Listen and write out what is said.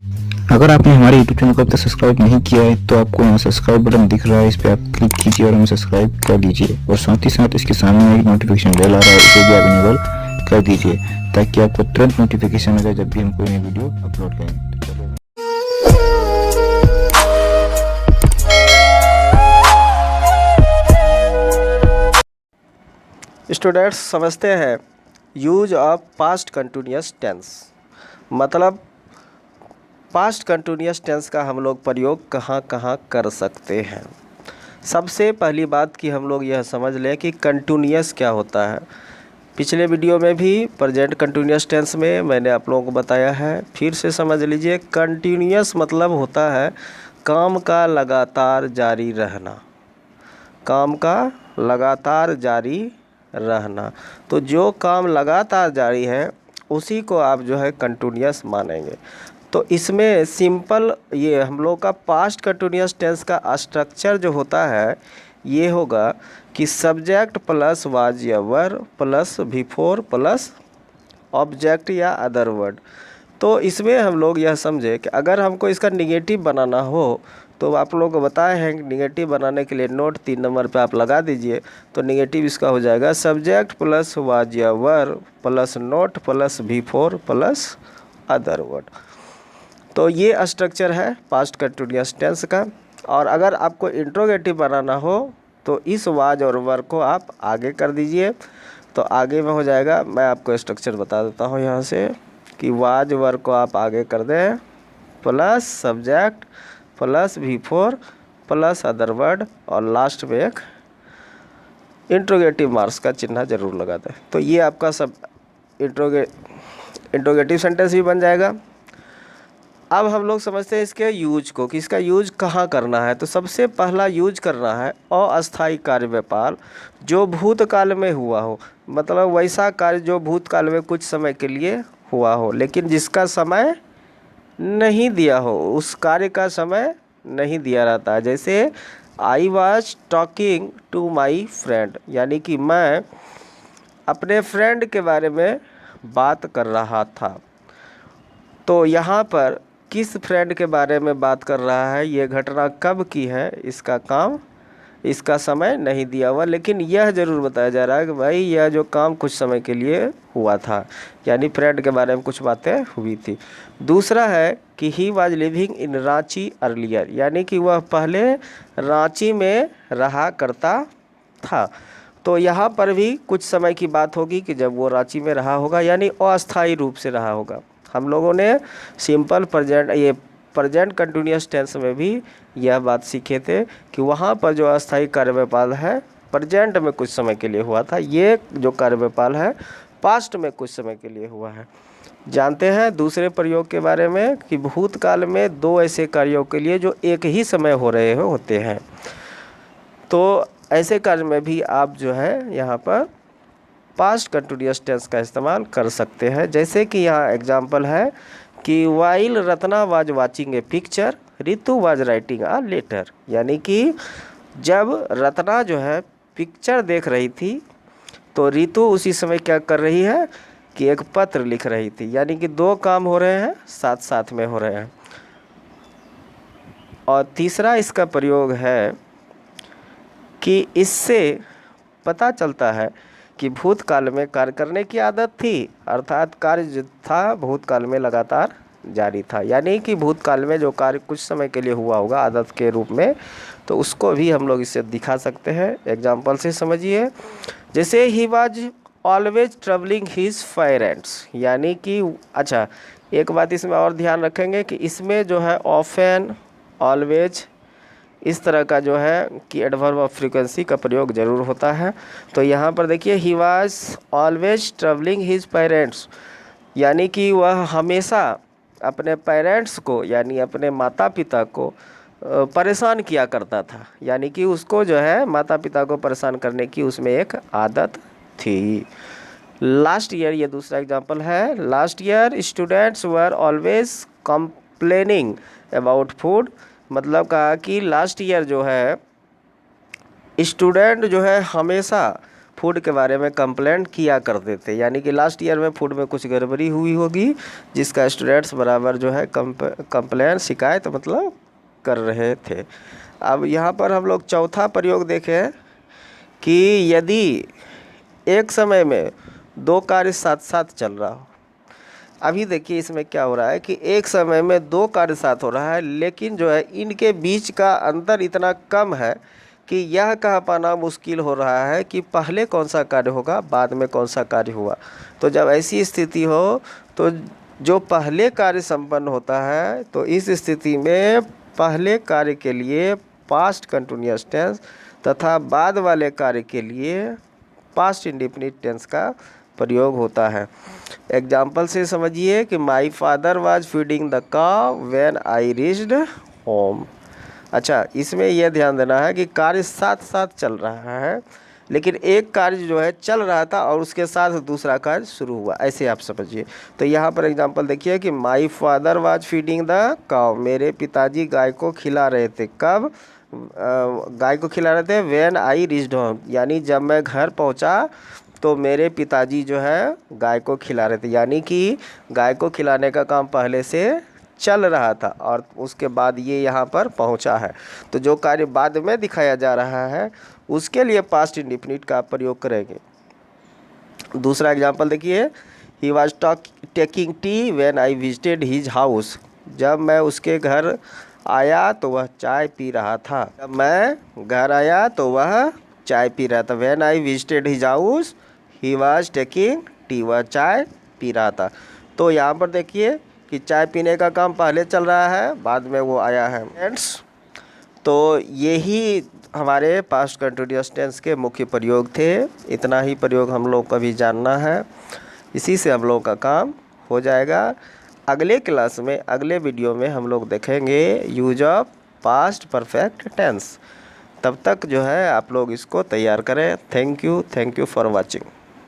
अगर आपने हमारे YouTube चैनल को अब तक सब्सक्राइब नहीं किया है तो आपको यहाँ सब्सक्राइब बटन दिख रहा है, इस पर आप क्लिक कीजिए और हमें सब्सक्राइब कर दीजिए। और साथ ही साथ इसके सामने एक नोटिफिकेशन बेल आ रहा है, इसे भी आप इनेबल कर दीजिए ताकि आपको तुरंत नोटिफिकेशन मिले जब भी हम कोई नई वीडियो अपलोड करें। स्टूडेंट्स समझते हैं use of past continuous tense, मतलब पास्ट कंटिन्यूअस टेंस का हम लोग प्रयोग कहाँ कहाँ कर सकते हैं। सबसे पहली बात कि हम लोग यह समझ लें कि कंटिन्यूअस क्या होता है। पिछले वीडियो में भी प्रेजेंट कंटिन्यूअस टेंस में मैंने आप लोगों को बताया है, फिर से समझ लीजिए। कंटिन्यूअस मतलब होता है काम का लगातार जारी रहना, काम का लगातार जारी रहना। तो जो काम लगातार जारी है उसी को आप जो है कंटिन्यूअस मानेंगे। तो इसमें सिंपल ये हम लोग का पास्ट कंटिन्यूअस टेंस का स्ट्रक्चर जो होता है ये होगा कि सब्जेक्ट प्लस वाज या वर प्लस बिफोर प्लस ऑब्जेक्ट या अदर वर्ड। तो इसमें हम लोग यह समझे कि अगर हमको इसका निगेटिव बनाना हो तो आप लोगों को बताए हैं कि निगेटिव बनाने के लिए नोट 3 नंबर पे आप लगा दीजिए। तो निगेटिव इसका हो जाएगा सब्जेक्ट प्लस वाज या वर plus note plus before plus other word. तो ये स्ट्रक्चर है पास्ट कंटिन्यूअस टेंस का। और अगर आपको इंट्रोगेटिव बनाना हो तो इस वाज और वर को आप आगे कर दीजिए, तो आगे में हो जाएगा। मैं आपको स्ट्रक्चर बता देता हूँ यहाँ से कि वाज वर को आप आगे कर दें plus subject plus before plus other word और लास्ट में एक इंट्रोगेटिव मार्क्स का चिन्ह जरूर लगा दें। तो ये आपका सब इंट्रोगेटिव सेंटेंस भी बन जाएगा। अब हम लोग समझते हैं इसके यूज को कि इसका यूज कहाँ करना है। तो सबसे पहला यूज करना है अस्थायी कार्य व्यापार जो भूतकाल में हुआ हो, मतलब वैसा कार्य जो भूतकाल में कुछ समय के लिए हुआ हो लेकिन जिसका समय नहीं दिया हो, उस कार्य का समय नहीं दिया रहता है। जैसे I was talking to my friend, यानी कि मैं अपने फ्रेंड के बारे में बात कर रहा था। तो यहाँ पर किस फ्रेंड के बारे में बात कर रहा है, ये घटना कब की है, इसका काम इसका समय नहीं दिया हुआ, लेकिन यह ज़रूर बताया जा रहा है कि भाई यह जो काम कुछ समय के लिए हुआ था, यानी फ्रेंड के बारे में कुछ बातें हुई थी। दूसरा है कि he was living in Ranchi earlier, यानी कि वह पहले रांची में रहा करता था। तो यहाँ पर भी कुछ समय की बात होगी कि जब वो रांची में रहा होगा, यानी अस्थायी रूप से रहा होगा। हम लोगों ने सिंपल प्रेजेंट कंटिन्यूअस टेंस में भी यह बात सीखे थे कि वहाँ पर जो अस्थायी कार्यव्यापाल है प्रेजेंट में कुछ समय के लिए हुआ था, ये जो कार्यव्यापाल है पास्ट में कुछ समय के लिए हुआ है। जानते हैं दूसरे प्रयोग के बारे में कि भूतकाल में दो ऐसे कार्यों के लिए जो एक ही समय हो रहे होते हैं। तो ऐसे कार्य में भी आप जो है यहाँ पर पास्ट कंटिन्यूअस टेंस का इस्तेमाल कर सकते हैं। जैसे कि यहाँ एग्जाम्पल है कि while Ratna was watching a picture Ritu was writing a letter, यानी कि जब रत्ना जो है पिक्चर देख रही थी तो रितु उसी समय क्या कर रही है कि एक पत्र लिख रही थी। यानी कि दो काम हो रहे हैं, साथ साथ में हो रहे हैं। और तीसरा इसका प्रयोग है कि इससे पता चलता है कि भूतकाल में कार्य करने की आदत थी, अर्थात कार्य जो था भूतकाल में लगातार जारी था। यानी कि भूतकाल में जो कार्य कुछ समय के लिए हुआ होगा आदत के रूप में, तो उसको भी हम लोग इससे दिखा सकते हैं। एग्जाम्पल से समझिए, जैसे he was always troubling his parents, यानी कि अच्छा एक बात इसमें और ध्यान रखेंगे कि इसमें जो है ऑफेन ऑलवेज इस तरह का जो है कि एडवर्ब ऑफ फ्रीक्वेंसी का प्रयोग ज़रूर होता है। तो यहाँ पर देखिए he was always troubling his parents, यानी कि वह हमेशा अपने पेरेंट्स को यानी अपने माता पिता को परेशान किया करता था। यानी कि उसको जो है माता पिता को परेशान करने की उसमें एक आदत थी। लास्ट ईयर, ये दूसरा एग्जाम्पल है, last year students were always complaining about food, मतलब कहा कि लास्ट ईयर जो है स्टूडेंट जो है हमेशा फूड के बारे में कंप्लेंट किया करते थे, यानी कि लास्ट ईयर में फूड में कुछ गड़बड़ी हुई होगी जिसका स्टूडेंट्स बराबर जो है कंप्लेंट शिकायत मतलब कर रहे थे। अब यहाँ पर हम लोग चौथा प्रयोग देखें कि यदि एक समय में दो कार्य साथ साथ चल रहा हो। अभी देखिए इसमें क्या हो रहा है कि एक समय में दो कार्य साथ हो रहा है, लेकिन जो है इनके बीच का अंतर इतना कम है कि यह कह पाना मुश्किल हो रहा है कि पहले कौन सा कार्य होगा बाद में कौन सा कार्य हुआ। तो जब ऐसी स्थिति हो तो जो पहले कार्य संपन्न होता है तो इस स्थिति में पहले कार्य के लिए पास्ट कंटिन्यूअस टेंस तथा बाद वाले कार्य के लिए पास्ट इंडेफिनिट टेंस का प्रयोग होता है। एग्जाम्पल से समझिए कि my father was feeding the काव व्हेन आई रीच्ड होम। अच्छा, इसमें यह ध्यान देना है कि कार्य साथ साथ चल रहा है, लेकिन एक कार्य जो है चल रहा था और उसके साथ दूसरा कार्य शुरू हुआ, ऐसे आप समझिए। तो यहाँ पर एग्जांपल देखिए कि my father was feeding the काव, मेरे पिताजी गाय को खिला रहे थे। कब गाय को खिला रहे थे? व्हेन आई रीच्ड होम, यानी जब मैं घर पहुँचा तो मेरे पिताजी जो है गाय को खिला रहे थे, यानी कि गाय को खिलाने का काम पहले से चल रहा था और उसके बाद ये यहाँ पर पहुँचा है। तो जो कार्य बाद में दिखाया जा रहा है उसके लिए पास्ट इंडेफिनिट का प्रयोग करेंगे। दूसरा एग्जांपल देखिए, he was taking tea when I visited his house, जब मैं उसके घर आया तो वह चाय पी रहा था। जब मैं घर आया तो वह चाय पी रहा था। When I visited his house he was taking tea, वह चाय पी रहा था। तो यहाँ पर देखिए कि चाय पीने का काम पहले चल रहा है, बाद में वो आया है। फ्रेंड्स, तो यही हमारे पास्ट कंटिन्यूअस टेंस के मुख्य प्रयोग थे। इतना ही प्रयोग हम लोग को भी जानना है, इसी से हम लोग का काम हो जाएगा। अगले क्लास में, अगले वीडियो में हम लोग देखेंगे use of past perfect tense. तब तक जो है आप लोग इसको तैयार करें। Thank you for watching.